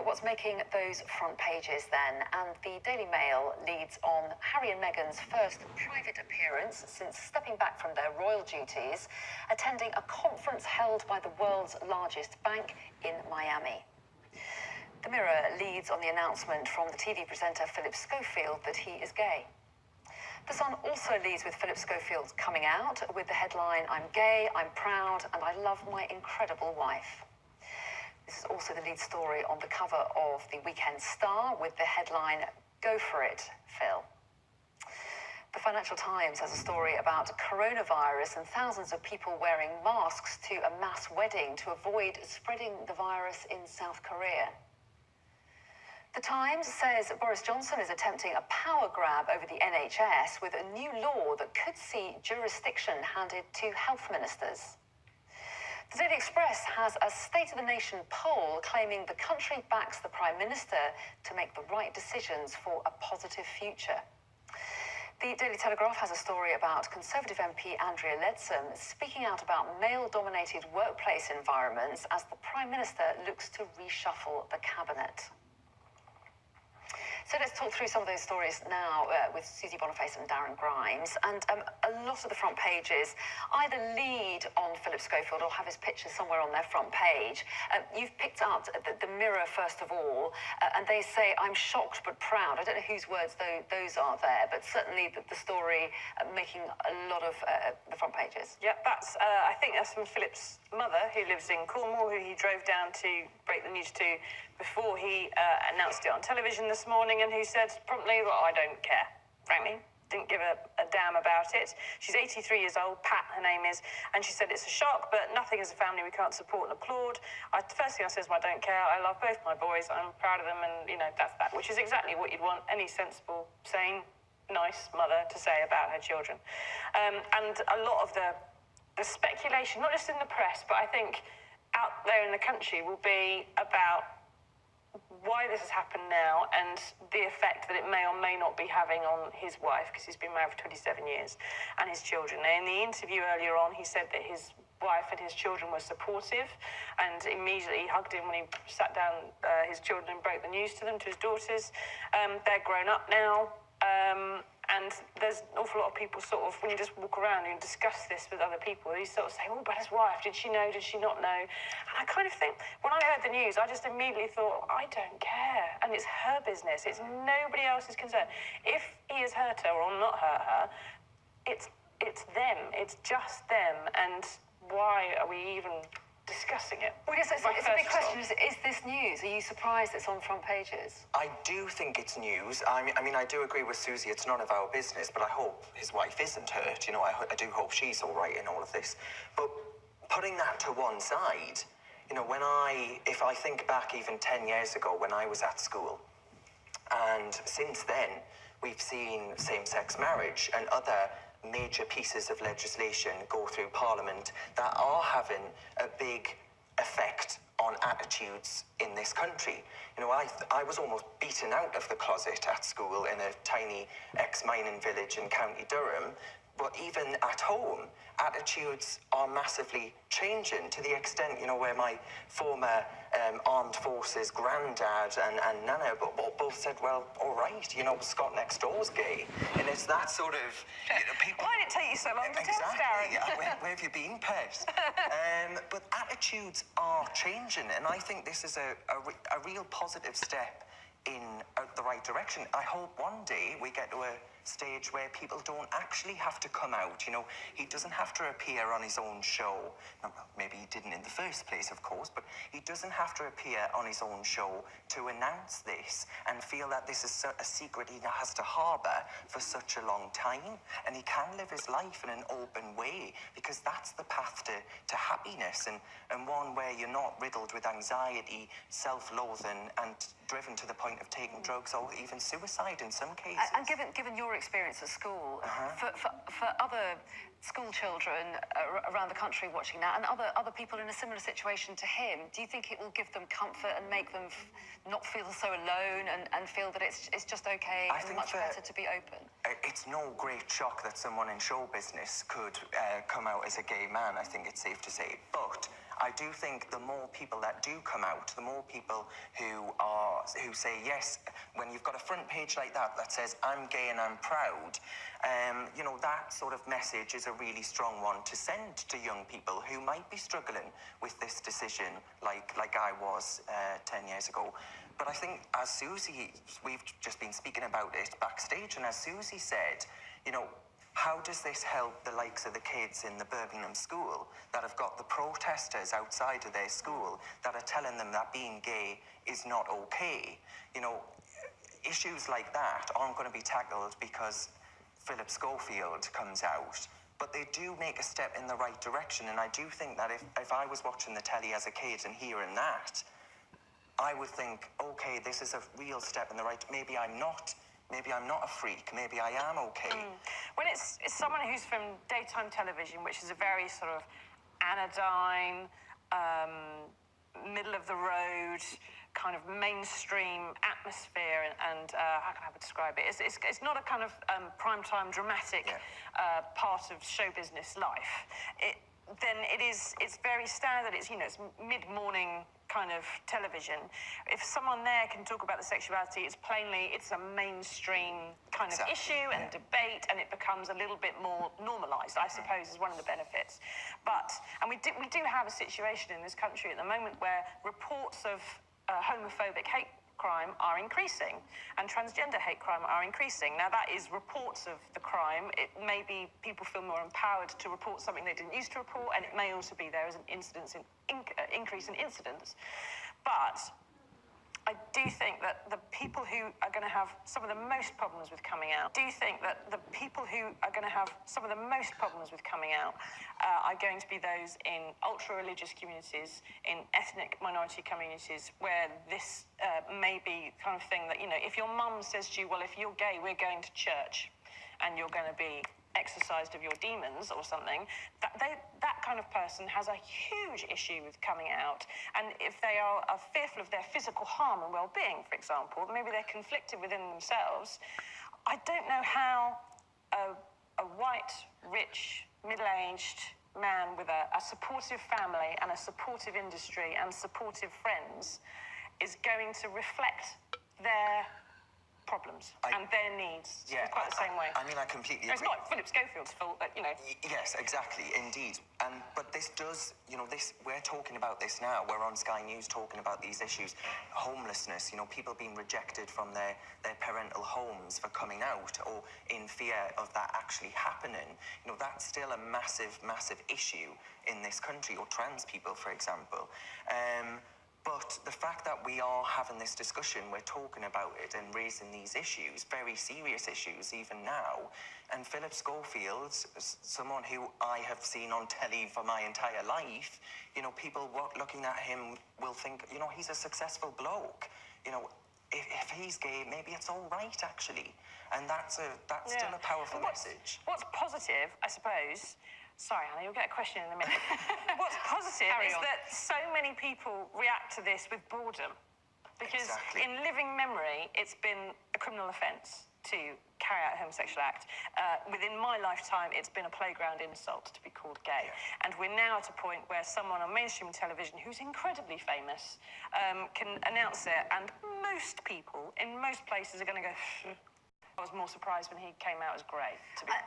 what's making those front pages then. And the Daily Mail leads on Harry and Meghan's first private appearance since stepping back from their royal duties, attending a conference held by the world's largest bank in Miami. The Mirror leads on the announcement from the TV presenter Philip Schofield that he is gay. The Sun also leads with Philip Schofield coming out with the headline, "I'm gay, I'm proud, and I love my incredible wife." This is also the lead story on the cover of the Weekend Star with the headline, "Go for it, Phil." The Financial Times has a story about coronavirus and thousands of people wearing masks to a mass wedding to avoid spreading the virus in South Korea. The Times says Boris Johnson is attempting a power grab over the NHS with a new law that could see jurisdiction handed to health ministers. The Daily Express has a State of the Nation poll claiming the country backs the Prime Minister to make the right decisions for a positive future. The Daily Telegraph has a story about Conservative MP Andrea Leadsom speaking out about male-dominated workplace environments as the Prime Minister looks to reshuffle the cabinet. So let's talk through some of those stories now with Susie Boniface and Darren Grimes. And a lot of the front pages either lead on Philip Schofield or have his picture somewhere on their front page. You've picked up the Mirror first of all, and they say, "I'm shocked but proud." I don't know whose words those are there, but certainly the story making a lot of the front pages. Yeah, I think that's from Philip's mother, who lives in Cornwall, who he drove down to break the news to before he announced it on television this morning, and who said promptly, "Well, I don't care," frankly. Didn't give a damn about it. She's 83 years old, Pat, her name is, and she said it's a shock, but nothing as a family we can't support and applaud. The first thing I said is, "I don't care. I love both my boys. I'm proud of them," and, that's that, which is exactly what you'd want any sensible, sane, nice mother to say about her children. And a lot of the speculation, not just in the press, but I think out there in the country, will be about why this has happened now and the effect that it may or may not be having on his wife, because he's been married for 27 years, and his children. In the interview earlier on, he said that his wife and his children were supportive and immediately hugged him when he sat down his children and broke the news to them, to his daughters. They're grown up now. And there's an awful lot of people sort of, when you just walk around and discuss this with other people, you sort of say, "Oh, but his wife, did she know, did she not know?" And I kind of think, when I heard the news, I just immediately thought, I don't care. And it's her business. It's nobody else's concern. If he has hurt her or not hurt her, it's them. It's just them. And why are we even discussing it? Well, yes, it's a big question. Is this news? Are you surprised it's on front pages? I do think it's news. I mean, I do agree with Susie, it's none of our business, but I hope his wife isn't hurt. I do hope she's all right in all of this. But putting that to one side, if I think back even 10 years ago when I was at school, and since then, we've seen same-sex marriage and other major pieces of legislation go through Parliament that are having a big effect on attitudes in this country. I was almost beaten out of the closet at school in a tiny ex-mining village in County Durham, but even at home, attitudes are massively changing to the extent, where my former armed forces granddad and nana both said, "Well, all right, Scott next door's gay." And it's that sort of, people... Why did it take you so long to tell us, Darren? Where have you been, Pet? But attitudes are changing, and I think this is a real positive step in the right direction. I hope one day we get to a stage where people don't actually have to come out. He doesn't have to appear on his own show. Well, maybe he didn't in the first place, of course, but he doesn't have to appear on his own show to announce this and feel that this is a secret he has to harbour for such a long time. And he can live his life in an open way, because that's the path to happiness, and one where you're not riddled with anxiety, self-loathing, and driven to the point of taking drugs or even suicide in some cases. And given your experience at school, for other school children around the country watching that, and other people in a similar situation to him, do you think it will give them comfort and make them not feel so alone and feel that it's just okay and much better to be open? It's no great shock that someone in show business could come out as a gay man, I think it's safe to say. But I do think the more people that do come out, the more people who say yes, when you've got a front page like that says I'm gay and I'm proud, you know, that sort of message is a really strong one to send to young people who might be struggling with this decision, like I was 10 years ago. But I think, as Susie, we've just been speaking about it backstage, and as Susie said, you know, how does this help the likes of the kids in the Birmingham school that have got the protesters outside of their school that are telling them that being gay is not okay? You know, issues like that aren't going to be tackled because Philip Schofield comes out, but they do make a step in the right direction. And I do think that if I was watching the telly as a kid and hearing that, I would think, okay, this is a real step in the right. Maybe I'm not a freak. Maybe I am okay. When it's someone who's from daytime television, which is a very sort of anodyne, middle of the road, kind of mainstream atmosphere, and how can I describe it? It's not a kind of primetime dramatic part of show business life. It's very standard. It's, you know, it's mid-morning kind of television. If someone there can talk about the sexuality, it's a mainstream kind of issue and debate, and it becomes a little bit more normalised, I suppose, is one of the benefits. And we do have a situation in this country at the moment where reports of homophobic hate crime are increasing, and transgender hate crime are increasing. Now, that is reports of the crime. It may be people feel more empowered to report something they didn't used to report, and it may also be there is an increase in incidents. But I do think that the people who are going to have some of the most problems with coming out are going to be those in ultra-religious communities, in ethnic minority communities, where this may be kind of thing that, you know, if your mum says to you, well, if you're gay, we're going to church, and you're going to be exorcised of your demons or something, that kind of person has a huge issue with coming out. And if they are fearful of their physical harm and well-being, for example, maybe they're conflicted within themselves, I don't know how a white, rich, middle-aged man with a supportive family and a supportive industry and supportive friends is going to reflect their problems and their needs in quite the same way. I mean, I completely agree. It's not Philip Schofield's fault, but, you know. Yes, exactly, indeed. But this does, you know, we're talking about this now. We're on Sky News talking about these issues. Homelessness, you know, people being rejected from their parental homes for coming out or in fear of that actually happening. You know, that's still a massive, massive issue in this country, or trans people, for example. But the fact that we are having this discussion, we're talking about it and raising these issues, very serious issues even now, and Philip Schofield, someone who I have seen on telly for my entire life, you know, people looking at him will think, you know, he's a successful bloke. You know, if he's gay, maybe it's all right, actually. And that's still a powerful message. What's positive, I suppose... Sorry, Anna, you'll get a question in a minute. What's positive is that so many people react to this with boredom. Because in living memory, it's been a criminal offence to carry out a homosexual act. Within my lifetime, it's been a playground insult to be called gay. And we're now at a point where someone on mainstream television who's incredibly famous can announce it, and most people in most places are going to go, I was more surprised when he came out as grey.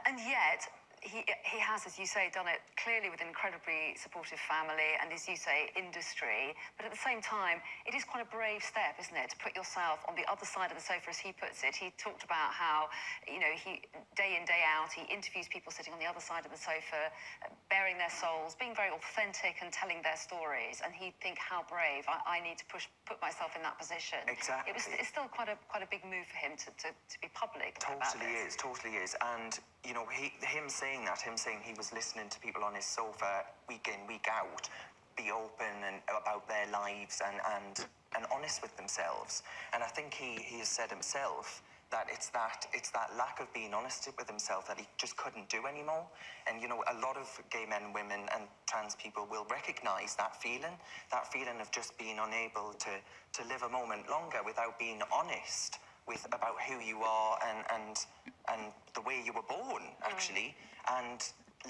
And yet... He has, as you say, done it clearly with an incredibly supportive family and, as you say, industry. But at the same time, it is quite a brave step, isn't it, to put yourself on the other side of the sofa, as he puts it. He talked about how, you know, he, day in, day out, he interviews people sitting on the other side of the sofa, bearing their souls, being very authentic and telling their stories. And he'd think, how brave, I need to put myself in that position. Exactly. It's still quite a big move for him to be public about this. Totally is. And, you know, him saying he was listening to people on his sofa week in, week out, be open and about their lives and honest with themselves. And I think he has said himself that it's that lack of being honest with himself that he just couldn't do anymore. And, you know, a lot of gay men, women and trans people will recognise that feeling of just being unable to live a moment longer without being honest about who you are and the way you were born, actually. And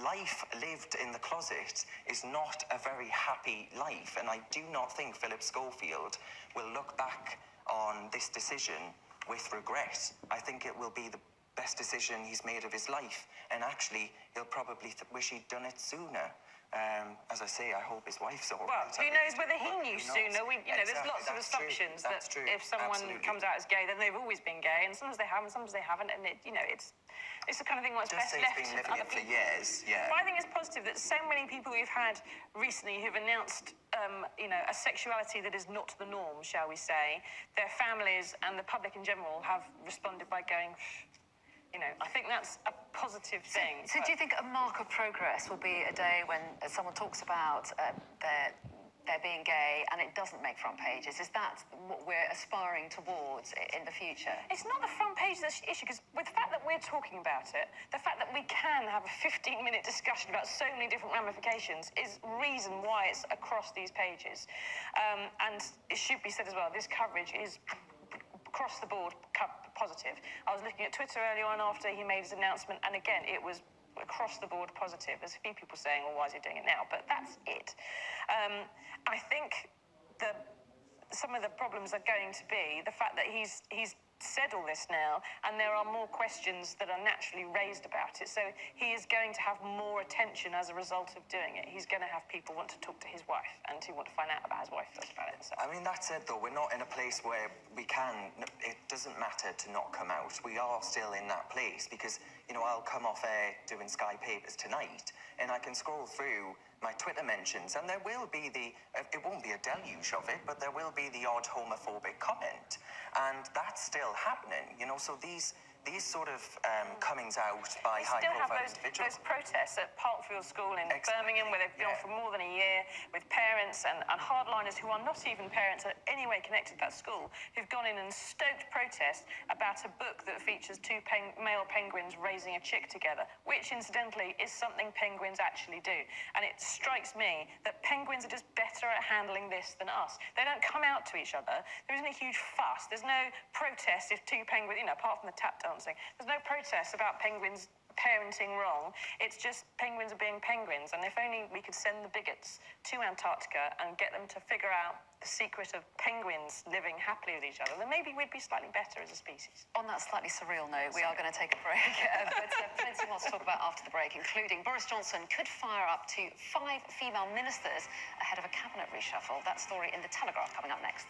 life lived in the closet is not a very happy life, and I do not think Philip Schofield will look back on this decision with regret. I think it will be the best decision he's made of his life, and actually he'll probably wish he'd done it sooner. As I say, I hope his wife's all Well, right. who knows whether he knew sooner? There's Exactly, lots of that's true, assumptions that's that true, if someone absolutely. comes out as gay, then they've always been gay, and sometimes they have, and sometimes they haven't, and it's the kind of thing what's Just best say left he's been to living other it for people. years, yeah. But I think it's positive that so many people we've had recently who've announced, a sexuality that is not the norm, shall we say, their families and the public in general have responded by going, I think that's a positive thing. So do you think a mark of progress will be a day when someone talks about their being gay and it doesn't make front pages? Is that what we're aspiring towards in the future? It's not the front page that's the issue, because with the fact that we're talking about it, the fact that we can have a 15-minute discussion about so many different ramifications is reason why it's across these pages. And it should be said as well, this coverage is across the board positive. I was looking at Twitter earlier on after he made his announcement, and again, it was across the board positive. There's a few people saying, well, why is he doing it now? But that's it. I think some of the problems are going to be the fact that he's said all this now, and there are more questions that are naturally raised about it. So he is going to have more attention as a result of doing it. He's going to have people want to talk to his wife and to want to find out about his wife feels about it. So. I mean, that said, though, we're not in a place where it doesn't matter to not come out. We are still in that place because, I'll come off air doing Sky Papers tonight and I can scroll through my Twitter mentions and there will be it won't be a deluge of it, but there will be the odd homophobic comment. And that's still happening, so these sort of comings out by high-profile individuals. Those protests at Parkfield School in Birmingham, where they've been on for more than a year, with parents and hardliners who are not even parents in any way connected to that school, who've gone in and stoked protest about a book that features two male penguins raising a chick together, which incidentally is something penguins actually do. And it strikes me that penguins are just better at handling this than us. They don't come out to each other. There isn't a huge fuss. There's no protest if two penguins, apart from the tap dancing, there's no protest about penguins parenting wrong. It's just penguins are being penguins. And if only we could send the bigots to Antarctica and get them to figure out the secret of penguins living happily with each other, then maybe we'd be slightly better as a species. On that slightly surreal note, we are going to take a break. But plenty more to talk about after the break, including Boris Johnson could fire up to 5 female ministers ahead of a cabinet reshuffle. That story in The Telegraph coming up next.